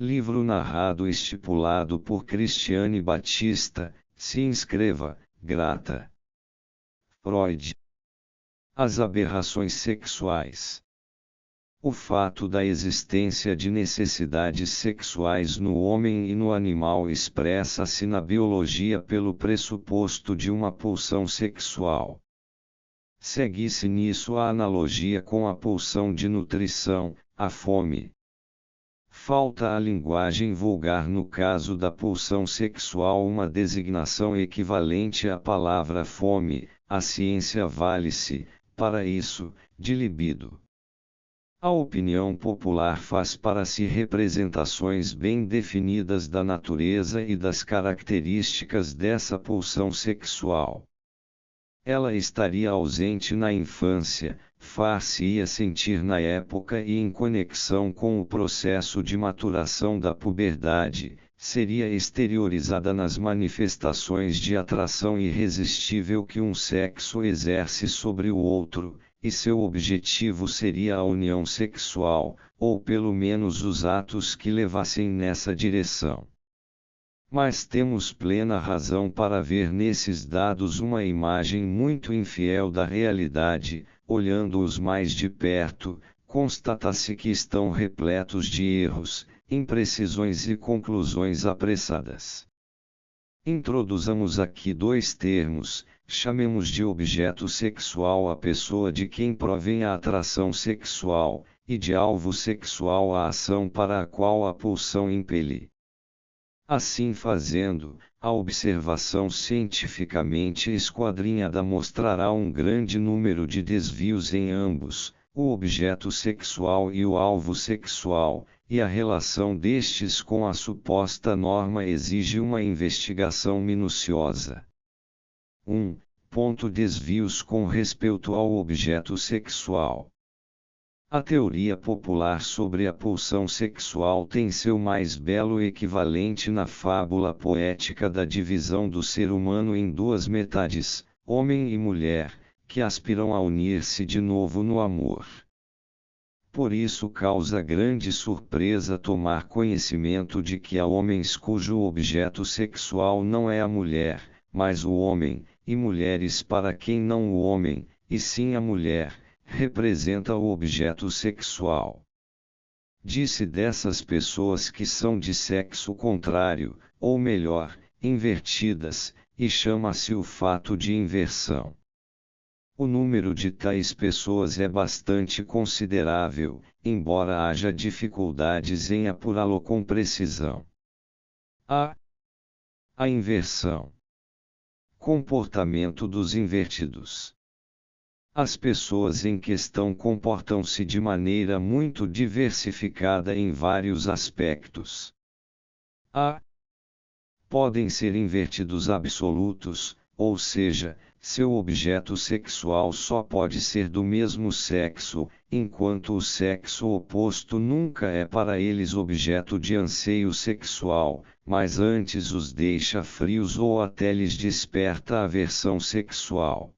Livro narrado estipulado por Cristiane Batista, se inscreva, grata. Freud. As aberrações sexuais. O fato da existência de necessidades sexuais no homem e no animal expressa-se na biologia pelo pressuposto de uma pulsão sexual. Segue-se nisso a analogia com a pulsão de nutrição, a fome. Falta à linguagem vulgar no caso da pulsão sexual uma designação equivalente à palavra fome. A ciência vale-se, para isso, de libido. A opinião popular faz para si representações bem definidas da natureza e das características dessa pulsão sexual. Ela estaria ausente na infância, far-se-ia sentir na época e em conexão com o processo de maturação da puberdade, seria exteriorizada nas manifestações de atração irresistível que um sexo exerce sobre o outro, e seu objetivo seria a união sexual, ou pelo menos os atos que levassem nessa direção. Mas temos plena razão para ver nesses dados uma imagem muito infiel da realidade. Olhando-os mais de perto, constata-se que estão repletos de erros, imprecisões e conclusões apressadas. Introduzamos aqui dois termos, chamemos de objeto sexual a pessoa de quem provém a atração sexual, e de alvo sexual a ação para a qual a pulsão impele. Assim fazendo, a observação cientificamente esquadrinhada mostrará um grande número de desvios em ambos, o objeto sexual e o alvo sexual, e a relação destes com a suposta norma exige uma investigação minuciosa. 1. Desvios com respeito ao objeto sexual. A teoria popular sobre a pulsão sexual tem seu mais belo equivalente na fábula poética da divisão do ser humano em duas metades, homem e mulher, que aspiram a unir-se de novo no amor. Por isso causa grande surpresa tomar conhecimento de que há homens cujo objeto sexual não é a mulher, mas o homem, e mulheres para quem não o homem, e sim a mulher, representa o objeto sexual. Diz-se dessas pessoas que são de sexo contrário, ou melhor, invertidas, e chama-se o fato de inversão. O número de tais pessoas é bastante considerável, embora haja dificuldades em apurá-lo com precisão. A inversão. Comportamento dos invertidos. As pessoas em questão comportam-se de maneira muito diversificada em vários aspectos. Podem ser invertidos absolutos, ou seja, seu objeto sexual só pode ser do mesmo sexo, enquanto o sexo oposto nunca é para eles objeto de anseio sexual, mas antes os deixa frios ou até lhes desperta aversão sexual.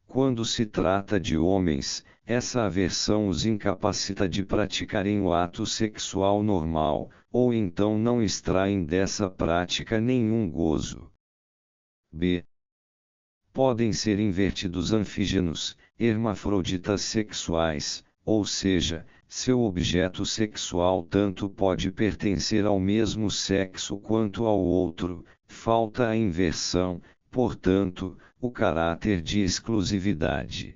Quando se trata de homens, essa aversão os incapacita de praticarem o ato sexual normal, ou então não extraem dessa prática nenhum gozo. Podem ser invertidos anfígenos, hermafroditas sexuais, ou seja, seu objeto sexual tanto pode pertencer ao mesmo sexo quanto ao outro, falta a inversão, portanto, o caráter de exclusividade.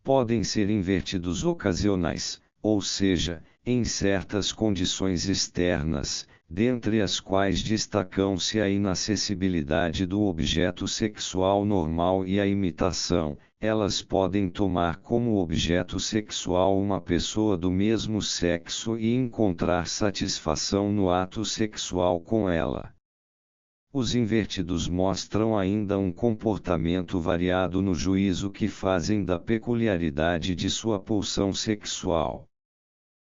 Podem ser invertidos ocasionais, ou seja, em certas condições externas, dentre as quais destacam-se a inacessibilidade do objeto sexual normal e a imitação. Elas podem tomar como objeto sexual uma pessoa do mesmo sexo e encontrar satisfação no ato sexual com ela. Os invertidos mostram ainda um comportamento variado no juízo que fazem da peculiaridade de sua pulsão sexual.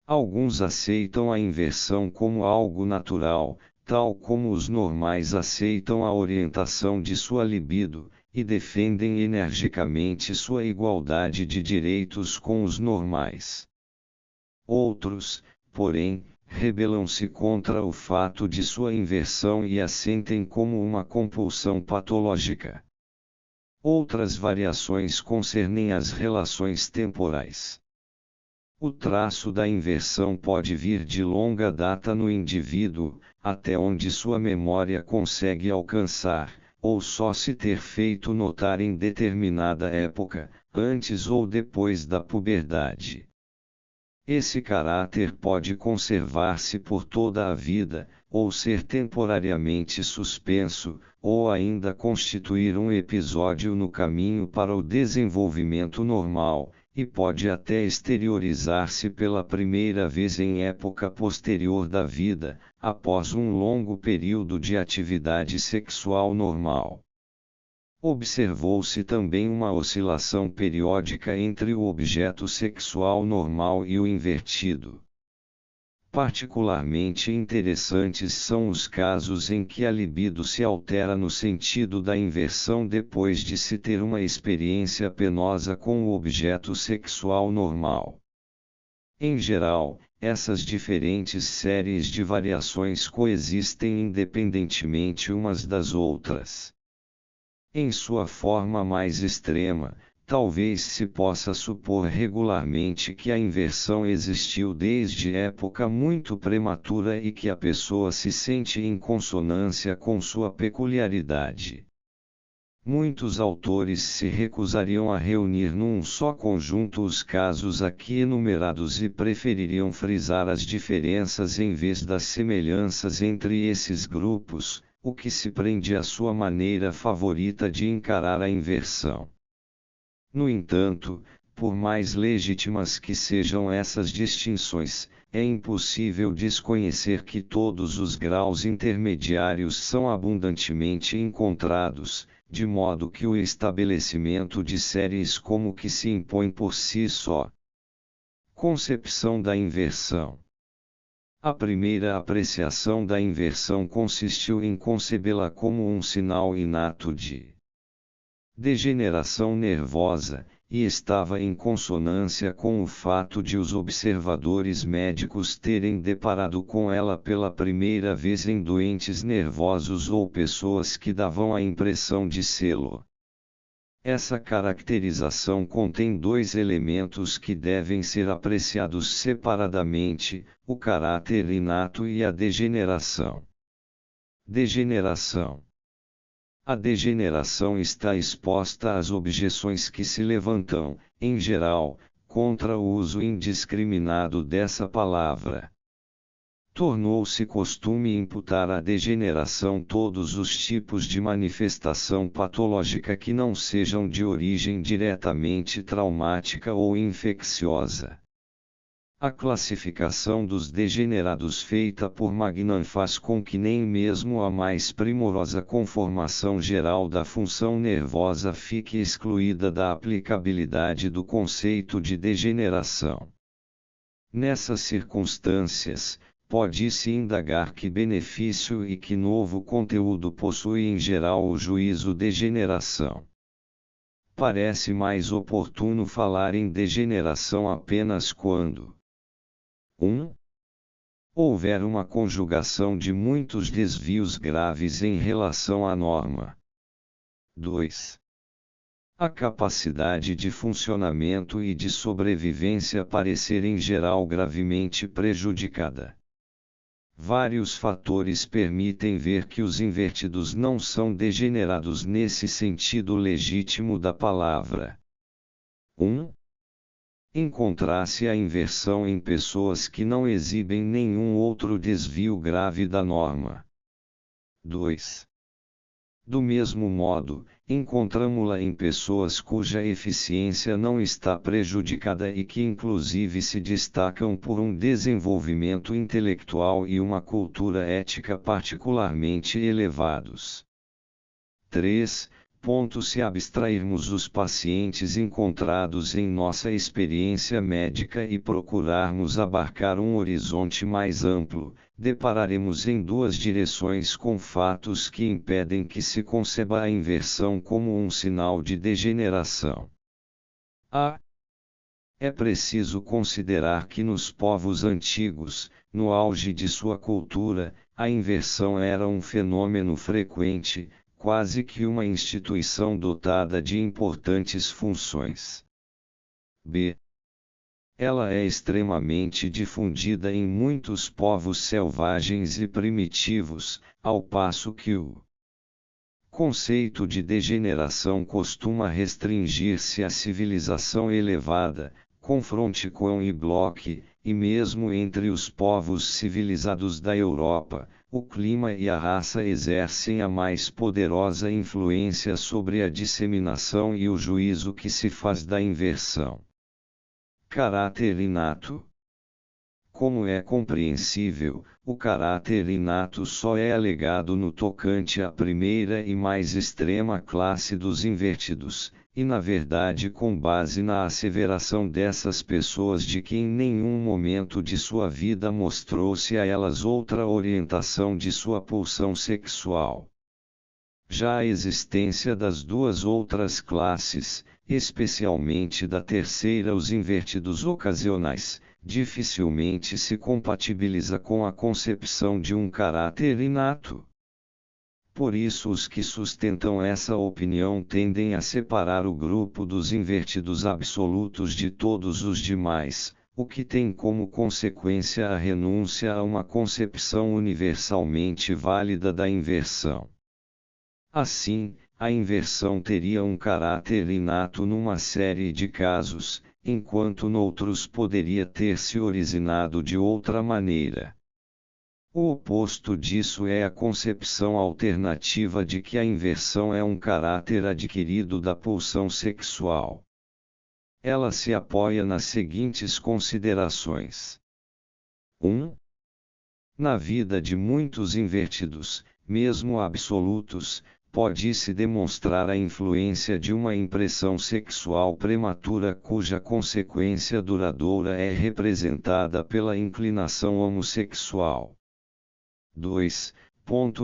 Alguns aceitam a inversão como algo natural, tal como os normais aceitam a orientação de sua libido, e defendem energicamente sua igualdade de direitos com os normais. Outros, porém, rebelam-se contra o fato de sua inversão e a sentem como uma compulsão patológica. Outras variações concernem as relações temporais. O traço da inversão pode vir de longa data no indivíduo, até onde sua memória consegue alcançar, ou só se ter feito notar em determinada época, antes ou depois da puberdade. Esse caráter pode conservar-se por toda a vida, ou ser temporariamente suspenso, ou ainda constituir um episódio no caminho para o desenvolvimento normal, e pode até exteriorizar-se pela primeira vez em época posterior da vida, após um longo período de atividade sexual normal. Observou-se também uma oscilação periódica entre o objeto sexual normal e o invertido. Particularmente interessantes são os casos em que a libido se altera no sentido da inversão depois de se ter uma experiência penosa com o objeto sexual normal. Em geral, essas diferentes séries de variações coexistem independentemente umas das outras. Em sua forma mais extrema, talvez se possa supor regularmente que a inversão existiu desde época muito prematura e que a pessoa se sente em consonância com sua peculiaridade. Muitos autores se recusariam a reunir num só conjunto os casos aqui enumerados e prefeririam frisar as diferenças em vez das semelhanças entre esses grupos, o que se prende à sua maneira favorita de encarar a inversão. No entanto, por mais legítimas que sejam essas distinções, é impossível desconhecer que todos os graus intermediários são abundantemente encontrados, de modo que o estabelecimento de séries como que se impõe por si só. Concepção da inversão. A primeira apreciação da inversão consistiu em concebê-la como um sinal inato de degeneração nervosa, e estava em consonância com o fato de os observadores médicos terem deparado com ela pela primeira vez em doentes nervosos ou pessoas que davam a impressão de sê-lo. Essa caracterização contém dois elementos que devem ser apreciados separadamente: o caráter inato e a degeneração. Degeneração. A degeneração está exposta às objeções que se levantam, em geral, contra o uso indiscriminado dessa palavra. Tornou-se costume imputar à degeneração todos os tipos de manifestação patológica que não sejam de origem diretamente traumática ou infecciosa. A classificação dos degenerados feita por Magnan faz com que nem mesmo a mais primorosa conformação geral da função nervosa fique excluída da aplicabilidade do conceito de degeneração. Nessas circunstâncias, pode-se indagar que benefício e que novo conteúdo possui em geral o juízo degeneração. Parece mais oportuno falar em degeneração apenas quando 1. Houver uma conjugação de muitos desvios graves em relação à norma. 2. A capacidade de funcionamento e de sobrevivência parecer em geral gravemente prejudicada. Vários fatores permitem ver que os invertidos não são degenerados nesse sentido legítimo da palavra. 1. Encontrar-se a inversão em pessoas que não exibem nenhum outro desvio grave da norma. 2. Do mesmo modo, encontramo-la em pessoas cuja eficiência não está prejudicada e que inclusive se destacam por um desenvolvimento intelectual e uma cultura ética particularmente elevados. 3. Se abstrairmos os pacientes encontrados em nossa experiência médica e procurarmos abarcar um horizonte mais amplo, depararemos em duas direções com fatos que impedem que se conceba a inversão como um sinal de degeneração. A. É preciso considerar que nos povos antigos, no auge de sua cultura, a inversão era um fenômeno frequente, quase que uma instituição dotada de importantes funções. B. Ela é extremamente difundida em muitos povos selvagens e primitivos, ao passo que o conceito de degeneração costuma restringir-se à civilização elevada, confronte com e bloque, e mesmo entre os povos civilizados da Europa, o clima e a raça exercem a mais poderosa influência sobre a disseminação e o juízo que se faz da inversão. Caráter inato. Como é compreensível, o caráter inato só é alegado no tocante à primeira e mais extrema classe dos invertidos, e na verdade com base na asseveração dessas pessoas de que em nenhum momento de sua vida mostrou-se a elas outra orientação de sua pulsão sexual. Já a existência das duas outras classes, especialmente da terceira, os invertidos ocasionais, dificilmente se compatibiliza com a concepção de um caráter inato. Por isso os que sustentam essa opinião tendem a separar o grupo dos invertidos absolutos de todos os demais, o que tem como consequência a renúncia a uma concepção universalmente válida da inversão. Assim, a inversão teria um caráter inato numa série de casos, enquanto noutros poderia ter se originado de outra maneira. O oposto disso é a concepção alternativa de que a inversão é um caráter adquirido da pulsão sexual. Ela se apoia nas seguintes considerações. 1. Na vida de muitos invertidos, mesmo absolutos, pode-se demonstrar a influência de uma impressão sexual prematura cuja consequência duradoura é representada pela inclinação homossexual. 2.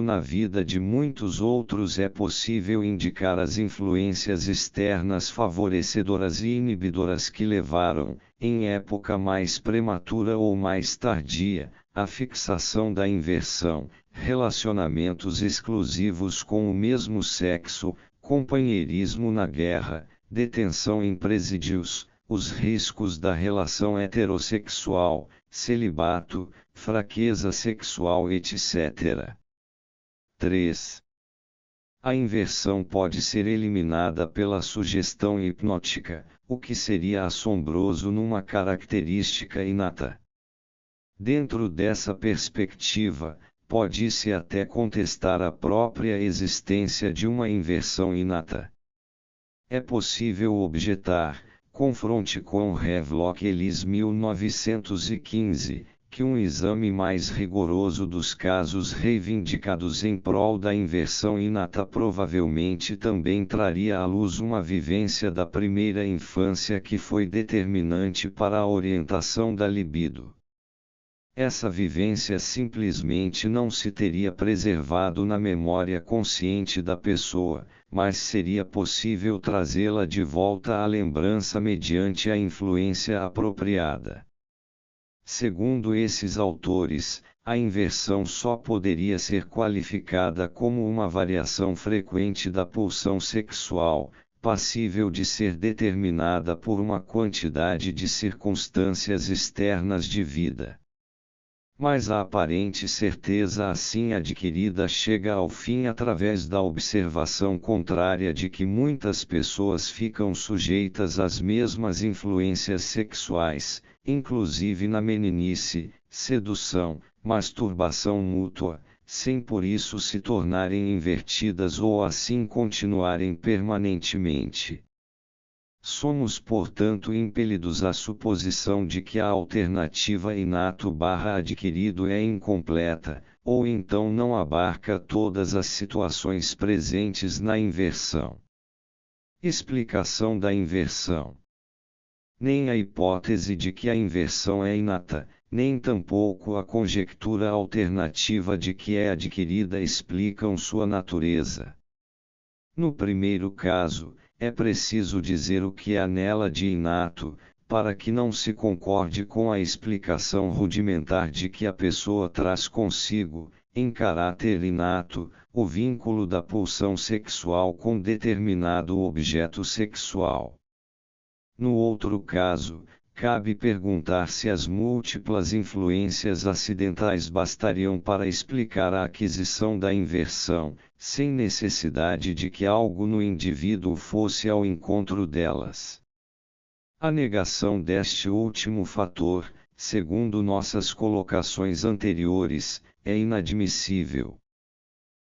Na vida de muitos outros é possível indicar as influências externas favorecedoras e inibidoras que levaram, em época mais prematura ou mais tardia, à fixação da inversão, relacionamentos exclusivos com o mesmo sexo, companheirismo na guerra, detenção em presídios, os riscos da relação heterossexual, celibato, fraqueza sexual, etc. 3. A inversão pode ser eliminada pela sugestão hipnótica, o que seria assombroso numa característica inata. Dentro dessa perspectiva, pode-se até contestar a própria existência de uma inversão inata. É possível objetar, confronte com Havelock Ellis 1915, que um exame mais rigoroso dos casos reivindicados em prol da inversão inata provavelmente também traria à luz uma vivência da primeira infância que foi determinante para a orientação da libido. Essa vivência simplesmente não se teria preservado na memória consciente da pessoa, mas seria possível trazê-la de volta à lembrança mediante a influência apropriada. Segundo esses autores, a inversão só poderia ser qualificada como uma variação frequente da pulsão sexual, passível de ser determinada por uma quantidade de circunstâncias externas de vida. Mas a aparente certeza assim adquirida chega ao fim através da observação contrária de que muitas pessoas ficam sujeitas às mesmas influências sexuais, inclusive na meninice, sedução, masturbação mútua, sem por isso se tornarem invertidas ou assim continuarem permanentemente. Somos portanto impelidos à suposição de que a alternativa inato/adquirido é incompleta, ou então não abarca todas as situações presentes na inversão. Explicação da inversão. Nem a hipótese de que a inversão é inata, nem tampouco a conjectura alternativa de que é adquirida explicam sua natureza. No primeiro caso, é preciso dizer o que há nela de inato, para que não se concorde com a explicação rudimentar de que a pessoa traz consigo, em caráter inato, o vínculo da pulsão sexual com determinado objeto sexual. No outro caso, cabe perguntar se as múltiplas influências acidentais bastariam para explicar a aquisição da inversão, sem necessidade de que algo no indivíduo fosse ao encontro delas. A negação deste último fator, segundo nossas colocações anteriores, é inadmissível.